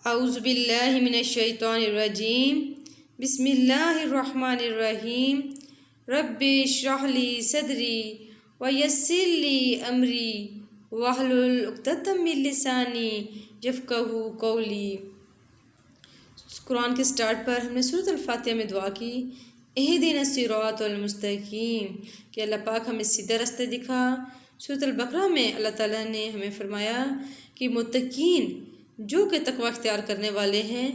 اعوذ باللہ من الشیطان الرجیم بسم اللہ الرحمن الرحیم رب اشرح لی صدری ویسر لی امری واحلل عقدۃ من لسانی یفقہوا قولی۔ قرآن کے سٹارٹ پر ہم نے سورۃ الفاتحہ میں دعا کی، اہدنا الصراط المستقیم، کہ اللہ پاک ہمیں سیدھا رستہ دکھا۔ سورۃ البقرہ میں اللہ تعالیٰ نے ہمیں فرمایا کہ متقین جو کہ تقوی اختیار کرنے والے ہیں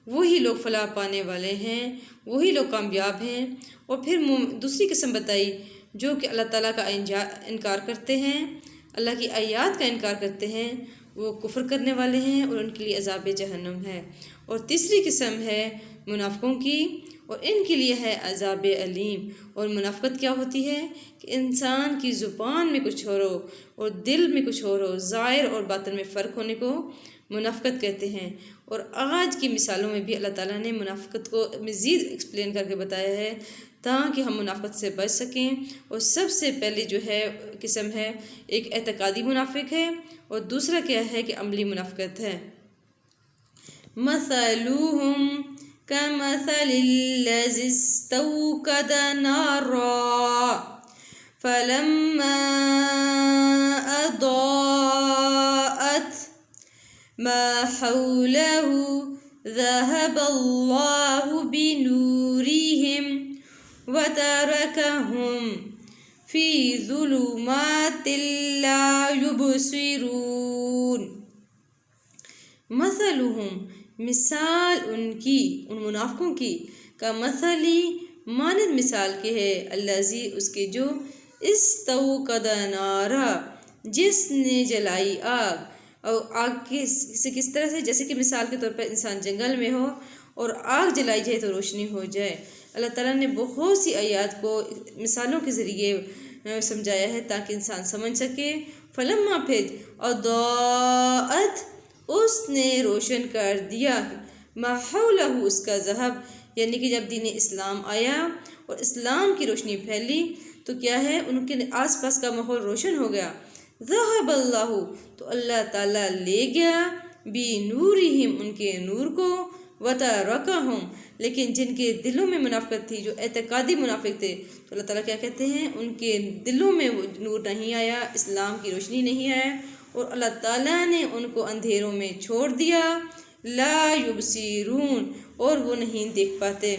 وہی لوگ فلاح پانے والے ہیں، وہی لوگ کامیاب ہیں۔ اور پھر دوسری قسم بتائی جو کہ اللہ تعالیٰ کا انکار کرتے ہیں، اللہ کی آیات کا انکار کرتے ہیں، وہ کفر کرنے والے ہیں اور ان کے لیے عذاب جہنم ہے۔ اور تیسری قسم ہے منافقوں کی، اور ان کے لیے ہے عذاب علیم۔ اور منافقت کیا ہوتی ہے کہ انسان کی زبان میں کچھ اور ہو اور دل میں کچھ اور ہو، ظاہر اور باطن میں فرق ہونے کو منافقت کہتے ہیں۔ اور آج کی مثالوں میں بھی اللہ تعالیٰ نے منافقت کو مزید ایکسپلین کر کے بتایا ہے تاکہ ہم منافقت سے بچ سکیں۔ اور سب سے پہلے جو ہے قسم ہے ایک اعتقادی منافق ہے، اور دوسرا کیا ہے کہ عملی منافقت ہے۔ مثلهم كمثل الذي استوقد نارا فلما أضاءت ما حوله ذهب الله بنورهم وتركهم في ظلمات لا يبصرون۔ مثلهم، مثال ان کی، ان منافقوں کی، کا مثلی، مانند مثال کے ہے، الذی، اس کے جو، استوقد نارا، جس نے جلائی آگ۔ اور آگ سے کس طرح سے؟ جیسے کہ مثال کے طور پر انسان جنگل میں ہو اور آگ جلائی جائے تو روشنی ہو جائے۔ اللہ تعالیٰ نے بہت سی آیات کو مثالوں کے ذریعے سمجھایا ہے تاکہ انسان سمجھ سکے۔ فلما، پھر، اضاءت، اس نے روشن کر دیا، ما حولہ، اس کا ذہب، یعنی کہ جب دین اسلام آیا اور اسلام کی روشنی پھیلی تو کیا ہے، ان کے آس پاس کا ماحول روشن ہو گیا۔ ذہب اللہ، تو اللہ تعالیٰ لے گیا، بنورہم، ان کے نور کو، وترکہم، لیکن جن کے دلوں میں منافقت تھی، جو اعتقادی منافق تھے، تو اللہ تعالیٰ کیا کہتے ہیں، ان کے دلوں میں وہ نور نہیں آیا، اسلام کی روشنی نہیں آیا، اور اللہ تعالیٰ نے ان کو اندھیروں میں چھوڑ دیا، لا یبصرون، اور وہ نہیں دیکھ پاتے۔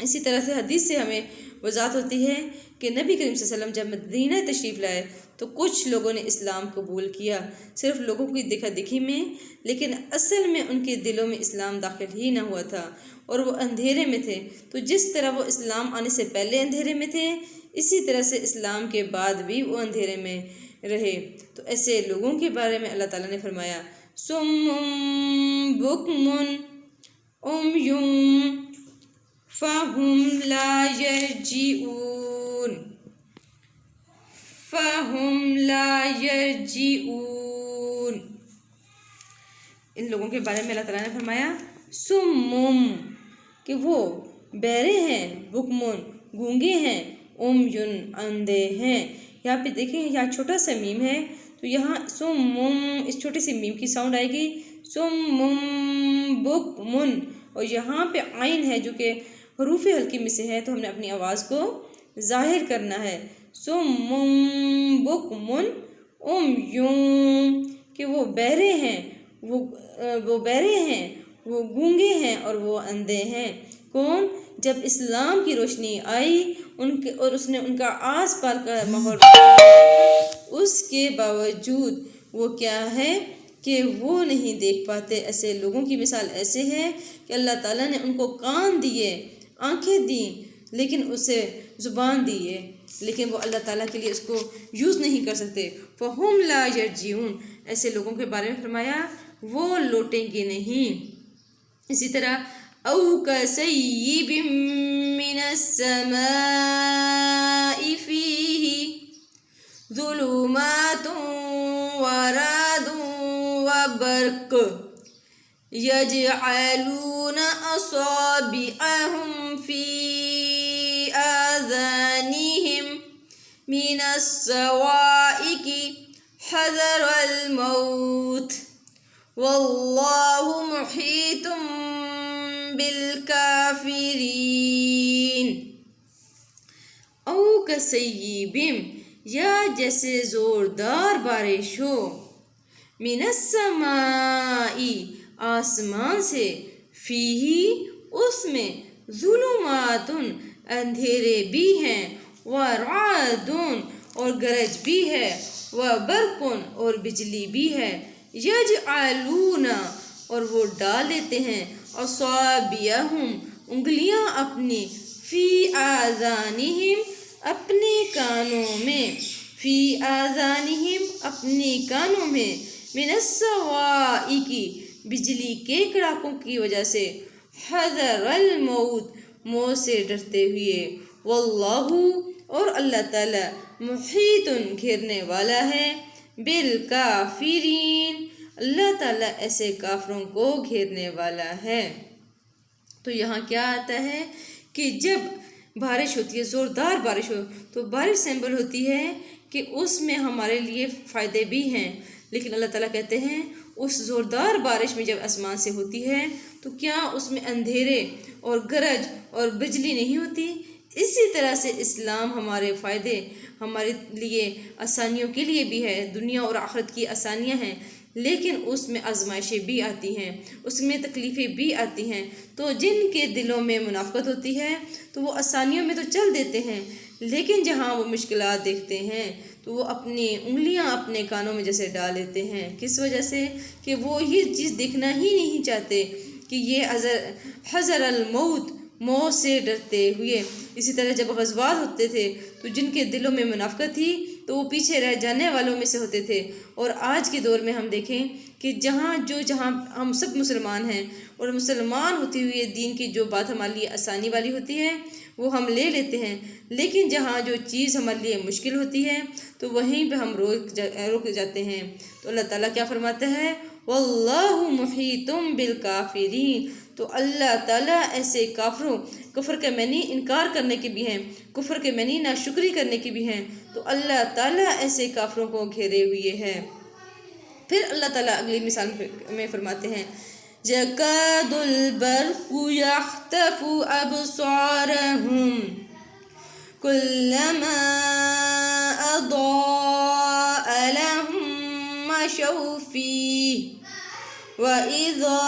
اسی طرح سے حدیث سے ہمیں وضاحت ہوتی ہے کہ نبی کریم صلی اللہ علیہ وسلم جب مدینہ تشریف لائے تو کچھ لوگوں نے اسلام قبول کیا، صرف لوگوں کی دیکھا دیکھی میں، لیکن اصل میں ان کے دلوں میں اسلام داخل ہی نہ ہوا تھا اور وہ اندھیرے میں تھے۔ تو جس طرح وہ اسلام آنے سے پہلے اندھیرے میں تھے، اسی طرح سے اسلام کے بعد بھی وہ اندھیرے میں رہے۔ تو ایسے لوگوں کے بارے میں اللہ تعالیٰ نے فرمایا، صم بکم عمی فہم لا یرجعون، فہم لا یرجعون۔ ان لوگوں کے بارے میں اللہ تعالیٰ نے فرمایا صم، کہ وہ بہرے ہیں، بکمن، گونگے ہیں، عمیٌ، اندھے ہیں۔ یہاں پہ دیکھیں، یہاں چھوٹا سا میم ہے تو یہاں صم، اس چھوٹی سی میم کی ساؤنڈ آئے گی، صم بکمن، اور یہاں پہ عین ہے جو کہ حروف حلقی میں سے ہے، تو ہم نے اپنی آواز کو ظاہر کرنا ہے۔ صم بکمن عمیٌ، کہ وہ بہرے ہیں، وہ بہرے ہیں، وہ گونگے ہیں اور وہ اندھے ہیں۔ کون؟ جب اسلام کی روشنی آئی اور اس نے ان کا آس پاس کا ماحول، اس کے باوجود وہ کیا ہے کہ وہ نہیں دیکھ پاتے۔ ایسے لوگوں کی مثال ایسے ہے کہ اللہ تعالیٰ نے ان کو کان دیے، آنکھیں دیں، لیکن اسے زبان دیے، لیکن وہ اللہ تعالیٰ کے لیے اس کو یوز نہیں کر سکتے۔ فہم لا یرجعون، ایسے لوگوں کے بارے میں فرمایا وہ لوٹیں گے نہیں۔ اسی طرح او کصیب من السماء فیہ ظلمات ورعد وبرق یجعلون اصابعهم فی آذانہم من الصواعق حذر الموت واللہ محیط بالکافرین۔ او کصیب، یا جیسے زوردار بارش ہو، من السماء، آسمان سے، فیہی، اس میں، ظلمات، اندھیرے بھی ہیں، ورعد، اور گرج بھی ہے، وبرق، اور بجلی بھی ہے، یجعلون، اور وہ ڈال دیتے ہیں، اصابعہم، انگلیاں اپنی، فی آذانہم، اپنے کانوں میں، فی آذانہم، اپنے کانوں میں، من الصواعق، بجلی کے کڑاکوں کی وجہ سے، حذر الموت، موت سے ڈرتے ہوئے، واللہ، اور اللہ تعالیٰ، محیط، گھیرنے والا ہے، بالکافرین، اللہ تعالیٰ ایسے کافروں کو گھیرنے والا ہے۔ تو یہاں کیا آتا ہے کہ جب بارش ہوتی ہے، زوردار بارش ہو، تو بارش سمبل ہوتی ہے کہ اس میں ہمارے لیے فائدے بھی ہیں، لیکن اللہ تعالیٰ کہتے ہیں اس زوردار بارش میں جب آسمان سے ہوتی ہے تو کیا اس میں اندھیرے اور گرج اور بجلی نہیں ہوتی؟ اسی طرح سے اسلام ہمارے فائدے، ہمارے لیے آسانیوں کے لیے بھی ہے، دنیا اور آخرت کی آسانیاں ہیں، لیکن اس میں آزمائشیں بھی آتی ہیں، اس میں تکلیفیں بھی آتی ہیں۔ تو جن کے دلوں میں منافقت ہوتی ہے تو وہ آسانیوں میں تو چل دیتے ہیں، لیکن جہاں وہ مشکلات دیکھتے ہیں تو وہ اپنی انگلیاں اپنے کانوں میں جیسے ڈال لیتے ہیں۔ کس وجہ سے؟ کہ وہ یہ چیز دیکھنا ہی نہیں چاہتے کہ یہ حذر الموت، موت سے ڈرتے ہوئے۔ اسی طرح جب غزوات ہوتے تھے تو جن کے دلوں میں منافقت تھی تو وہ پیچھے رہ جانے والوں میں سے ہوتے تھے، اور آج کے دور میں ہم دیکھیں کہ جہاں ہم سب مسلمان ہیں، اور مسلمان ہوتے ہوئے دین کی جو بات ہمارے لیے آسانی والی ہوتی ہے وہ ہم لے لیتے ہیں، لیکن جہاں جو چیز ہمارے لیے مشکل ہوتی ہے تو وہیں پہ ہم رک جاتے ہیں۔ تو اللہ تعالیٰ کیا فرماتا ہے؟ واللہ محیط بالکافرین، تو اللہ تعالیٰ ایسے کافروں، کفر کے معنی انکار کرنے کے بھی ہیں، کفر کے معنی ناشکری کرنے کے بھی ہیں، تو اللہ تعالیٰ ایسے کافروں کو گھیرے ہوئے ہے۔ پھر اللہ تعالیٰ اگلی مثال میں فرماتے ہیں، یکاد البرق یخطف ابصارہم کلما اضاء لہم مشوا فیہ وَإِذَا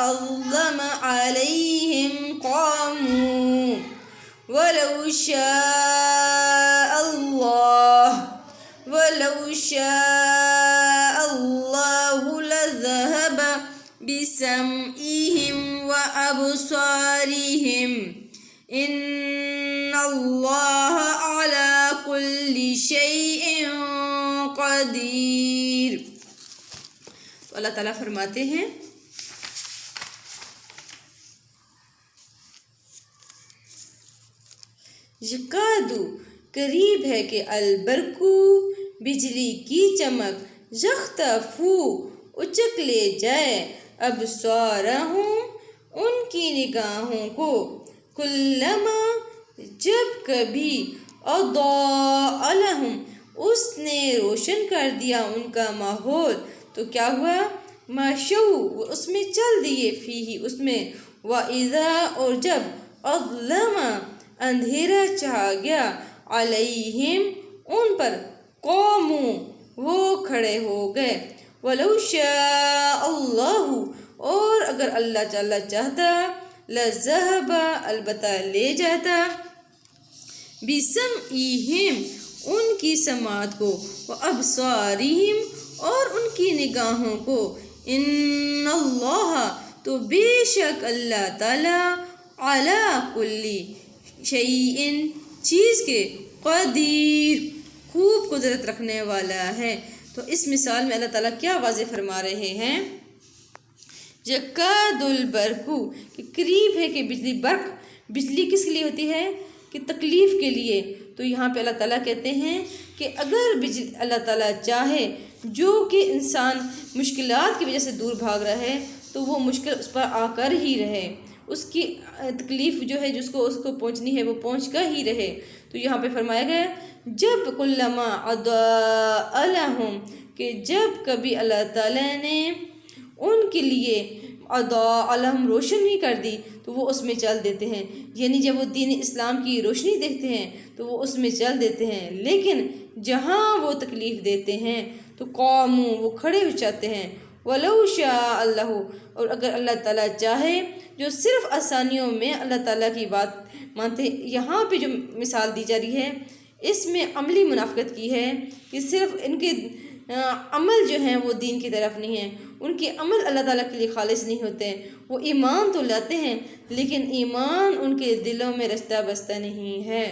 أَظْلَمَ عَلَيْهِمْ قَامُوا وَلَوْ شَاءَ اللَّهُ لَذَهَبَ بِسَمْعِهِمْ وَأَبْصَارِهِمْ إِنَّ اللَّهَ عَلَى كُلِّ شَيْءٍ قَدِيرٌ۔ اللہ تعالیٰ فرماتے ہیں یکادو، قریب ہے کہ، البرقو، بجلی کی چمک، یخطفو، اچک لے جائے، ابصارہم، ان کی نگاہوں کو، کلما، جب کبھی، اضاء لہم، اس نے روشن کر دیا ان کا ماحول، تو کیا ہوا؟ مشوا، اس میں چل دیے، فیہ، اس میں، وَإِذَا، اور جب، اظلم، اندھیرا چھا گیا، علیہم، ان پر، قوموا، وہ کھڑے ہو گئے، وَلَوْ شَاءَ اللَّهُ، اور اگر اللہ تعالیٰ چاہتا، لَذَهَبَ، البتہ لے جاتا، بِسَمْعِهِمْ، ان کی سماعت کو، وَأَبْصَارِهِمْ، اور ان کی نگاہوں کو، ان اللہ، تو بے شک اللہ تعالیٰ، علی کلی شیء، چیز کے، قدیر، خوب قدرت رکھنے والا ہے۔ تو اس مثال میں اللہ تعالیٰ کیا واضح فرما رہے ہیں؟ یکاد البرق، کہ قریب ہے کہ بجلی، برق، بجلی کس کے لیے ہوتی ہے؟ کہ تکلیف کے لیے۔ تو یہاں پہ اللہ تعالیٰ کہتے ہیں کہ اگر اللہ تعالیٰ چاہے جو کہ انسان مشکلات کی وجہ سے دور بھاگ رہا ہے تو وہ مشکل اس پر آ کر ہی رہے، اس کی تکلیف جو ہے جس کو پہنچنی ہے وہ پہنچ کر ہی رہے۔ تو یہاں پہ فرمایا گیا جب کلما اضاء لہم، کہ جب کبھی اللہ تعالیٰ نے ان کے لیے علم روشنی کر دی تو وہ اس میں چل دیتے ہیں، یعنی جب وہ دین اسلام کی روشنی دیکھتے ہیں تو وہ اس میں چل دیتے ہیں، لیکن جہاں وہ تکلیف دیتے ہیں تو قوموں وہ کھڑے ہو جاتے ہیں۔ وَلَوْ شَاءَ اللَّهُ، اور اگر اللہ تعالیٰ چاہے، جو صرف آسانیوں میں اللہ تعالیٰ کی بات مانتے ہیں۔ یہاں پہ جو مثال دی جا رہی ہے اس میں عملی منافقت کی ہے کہ صرف ان کے عمل جو ہیں وہ دین کی طرف نہیں ہیں، ان کے عمل اللہ تعالیٰ کے لیے خالص نہیں ہوتے ہیں، وہ ایمان تو لاتے ہیں لیکن ایمان ان کے دلوں میں رچتا بستا نہیں ہے۔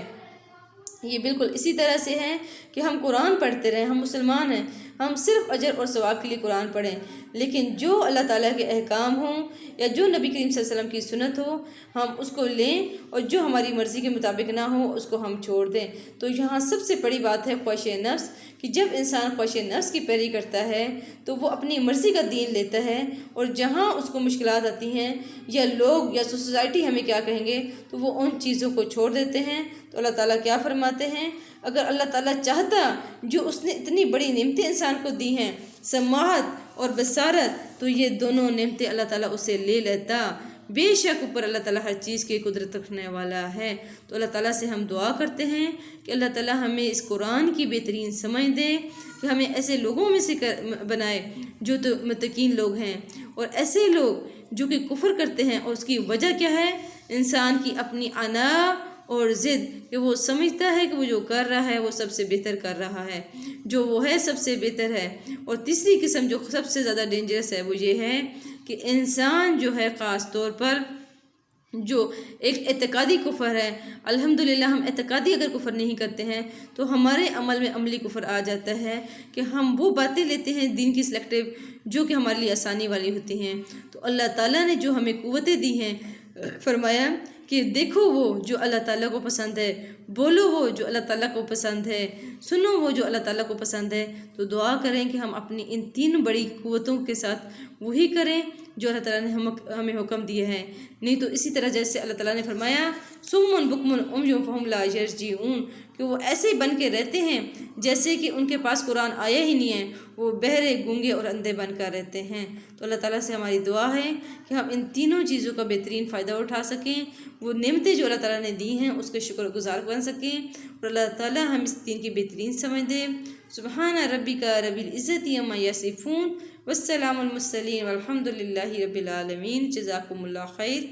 یہ بالکل اسی طرح سے ہے کہ ہم قرآن پڑھتے رہیں، ہم مسلمان ہیں، ہم صرف اجر اور ثواب کے لیے قرآن پڑھیں، لیکن جو اللہ تعالیٰ کے احکام ہوں یا جو نبی کریم صلی اللہ علیہ وسلم کی سنت ہو ہم اس کو لیں، اور جو ہماری مرضی کے مطابق نہ ہو اس کو ہم چھوڑ دیں۔ تو یہاں سب سے بڑی بات ہے خواہش نفس، کہ جب انسان خواہش نفس کی پیروی کرتا ہے تو وہ اپنی مرضی کا دین لیتا ہے، اور جہاں اس کو مشکلات آتی ہیں یا لوگ یا سوسائٹی ہمیں کیا کہیں گے تو وہ ان چیزوں کو چھوڑ دیتے ہیں۔ تو اللہ تعالیٰ کیا فرماتے ہیں، اگر اللہ تعالیٰ چاہتا، جو اس نے اتنی بڑی نعمتیں انسان کو دی ہیں، سماعت اور بصارت، تو یہ دونوں نعمتیں اللہ تعالیٰ اسے لے لیتا۔ بے شک اوپر اللہ تعالیٰ ہر چیز کی قدرت رکھنے والا ہے۔ تو اللہ تعالیٰ سے ہم دعا کرتے ہیں کہ اللہ تعالیٰ ہمیں اس قرآن کی بہترین سمجھ دے، کہ ہمیں ایسے لوگوں میں سے بنائے جو تو متقین لوگ ہیں، اور ایسے لوگ جو کہ کفر کرتے ہیں، اور اس کی وجہ کیا ہے، انسان کی اپنی انا اور ضد، کہ وہ سمجھتا ہے کہ وہ جو کر رہا ہے وہ سب سے بہتر کر رہا ہے، جو وہ ہے سب سے بہتر ہے۔ اور تیسری قسم جو سب سے زیادہ ڈینجرس ہے وہ یہ ہے کہ انسان جو ہے خاص طور پر جو ایک اعتقادی کفر ہے، الحمدللہ ہم اعتقادی اگر کفر نہیں کرتے ہیں تو ہمارے عمل میں عملی کفر آ جاتا ہے کہ ہم وہ باتیں لیتے ہیں دین کی سلیکٹیو جو کہ ہمارے لیے آسانی والی ہوتی ہیں۔ تو اللہ تعالیٰ نے جو ہمیں قوتیں دی ہیں، فرمایا کہ دیکھو وہ جو اللہ تعالیٰ کو پسند ہے، بولو وہ جو اللہ تعالیٰ کو پسند ہے، سنو وہ جو اللہ تعالیٰ کو پسند ہے۔ تو دعا کریں کہ ہم اپنی ان تین بڑی قوتوں کے ساتھ وہی کریں جو اللہ تعالیٰ نے ہمیں حکم دیا ہے، نہیں تو اسی طرح جیسے اللہ تعالیٰ نے فرمایا صم بکم عمی فہم لا یرجعون، کہ وہ ایسے ہی بن کے رہتے ہیں جیسے کہ ان کے پاس قرآن آیا ہی نہیں ہے، وہ بہرے گونگے اور اندھے بن کر رہتے ہیں۔ تو اللہ تعالیٰ سے ہماری دعا ہے کہ ہم ان تینوں چیزوں کا بہترین فائدہ اٹھا سکیں، وہ نعمتیں جو اللہ تعالیٰ نے دی ہیں اس کے شکر گزار بن سکیں، اور اللہ تعالیٰ ہم اس دین کی بہترین سمجھ دے۔ سبحان ربک رب العزت عما یصفون، والسلام المرسلین والحمد للہ رب العالمین۔ جزاکم اللہ خیر۔